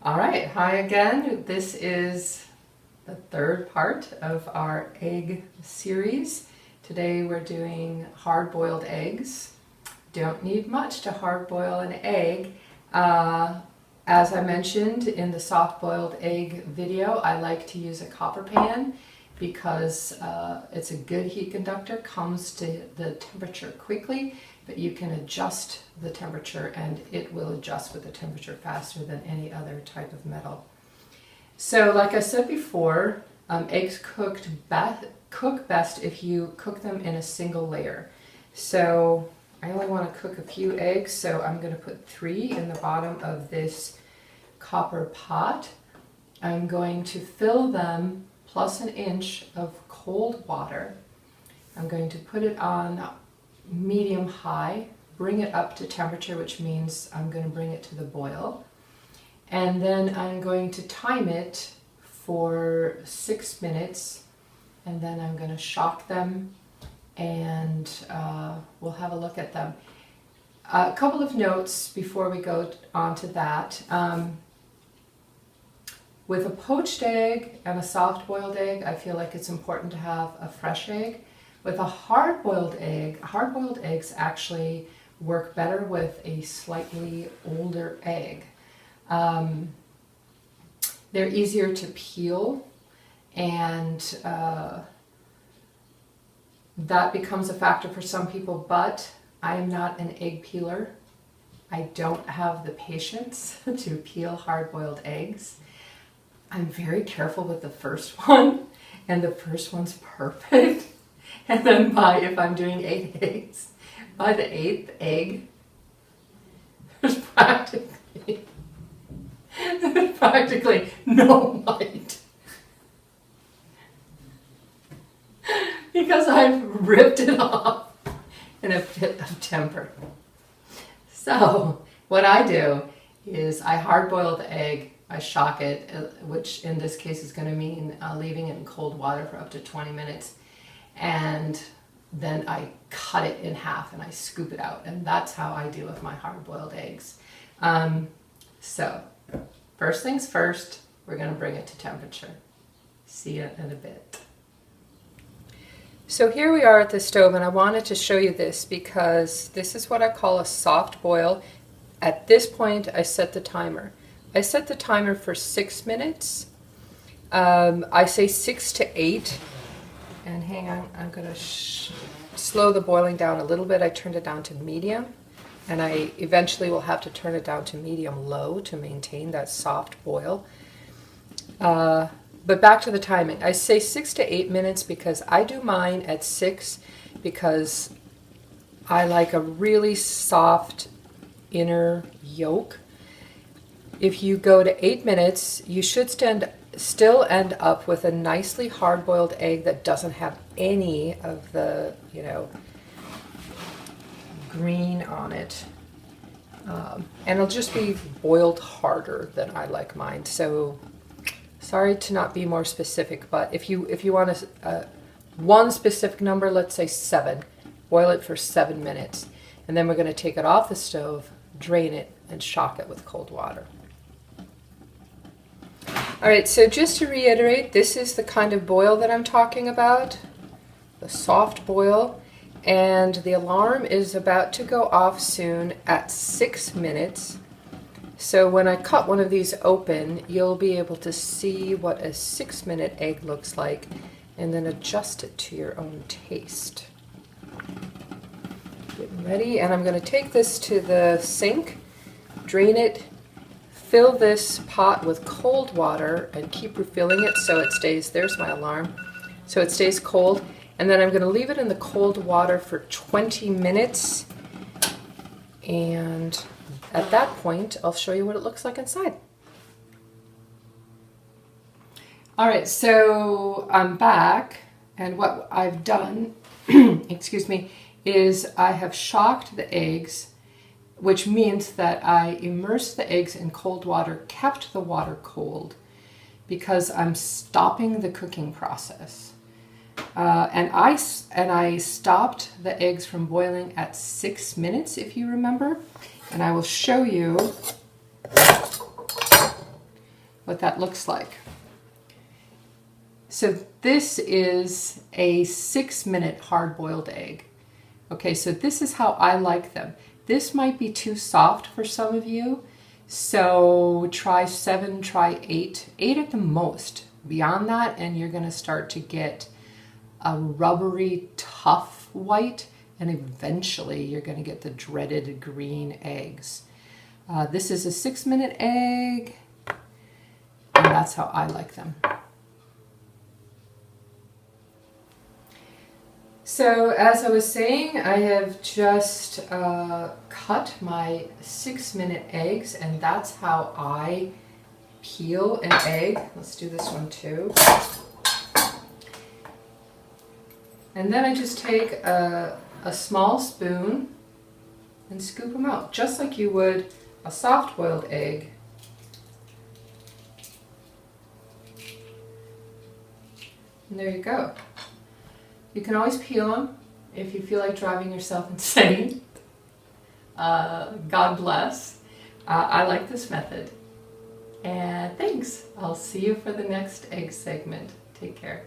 All right, hi again. This is the third part of our egg series. Today we're doing hard-boiled eggs. Don't need much to hard-boil an egg. As I mentioned in the soft-boiled egg video, I like to use a copper pan because it's a good heat conductor, comes to the temperature quickly, but you can adjust the temperature and it will adjust with the temperature faster than any other type of metal. So like I said before, eggs cook best if you cook them in a single layer. So I only want to cook a few eggs, so I'm going to put 3 in the bottom of this copper pot. I'm going to fill them plus an inch of cold water. I'm going to put it on medium high, bring it up to temperature, which means I'm going to bring it to the boil. And then I'm going to time it for 6 minutes, and then I'm going to shock them and we'll have a look at them. A couple of notes before we go on to that. With a poached egg and a soft-boiled egg, I feel like it's important to have a fresh egg. With a hard-boiled eggs actually work better with a slightly older egg. They're easier to peel, and that becomes a factor for some people, but I am not an egg peeler. I don't have the patience to peel hard-boiled eggs. I'm very careful with the first one, and the first one's perfect. And then if I'm doing 8 eggs, by the 8th egg, there's practically no white. Because I've ripped it off in a fit of temper. So what I do is I hard-boil the egg, I shock it, which in this case is going to mean leaving it in cold water for up to 20 minutes. And then I cut it in half and I scoop it out. And that's how I do with my hard-boiled eggs. So first things first, we're going to bring it to temperature. See you in a bit. So here we are at the stove, and I wanted to show you this because this is what I call a soft boil. At this point, I set the timer. I set the timer for 6 minutes. I say 6 to 8. And hang on, I'm going to slow the boiling down a little bit. I turned it down to medium, and I eventually will have to turn it down to medium-low to maintain that soft boil. But back to the timing. I say 6 to 8 minutes because I do mine at 6 because I like a really soft inner yolk. If you go to 8 minutes, you should still end up with a nicely hard-boiled egg that doesn't have any of the, green on it. And it'll just be boiled harder than I like mine. So sorry to not be more specific, but if you want one specific number, let's say 7, boil it for 7 minutes. And then we're going to take it off the stove, drain it, and shock it with cold water. All right, so just to reiterate, this is the kind of boil that I'm talking about, the soft boil, and the alarm is about to go off soon at 6 minutes. So when I cut one of these open, you'll be able to see what a 6-minute egg looks like and then adjust it to your own taste. Getting ready, and I'm going to take this to the sink, drain it, fill this pot with cold water and keep refilling it so it stays, there's my alarm, so it stays cold. And then I'm going to leave it in the cold water for 20 minutes. And at that point, I'll show you what it looks like inside. All right, so I'm back, and what I've done, excuse me, is I have shocked the eggs, which means that I immersed the eggs in cold water, kept the water cold, because I'm stopping the cooking process. And I stopped the eggs from boiling at 6 minutes, if you remember. And I will show you what that looks like. So this is a 6-minute hard-boiled egg. Okay, so this is how I like them. This might be too soft for some of you, so try 7, try 8, 8 at the most. Beyond that, and you're gonna start to get a rubbery, tough white, and eventually you're gonna get the dreaded green eggs. This is a 6-minute egg, and that's how I like them. So as I was saying, I have just cut my 6-minute eggs, and that's how I peel an egg. Let's do this one too. And then I just take a small spoon and scoop them out, just like you would a soft-boiled egg. And there you go. You can always peel them if you feel like driving yourself insane. God bless. I like this method. And thanks. I'll see you for the next egg segment. Take care.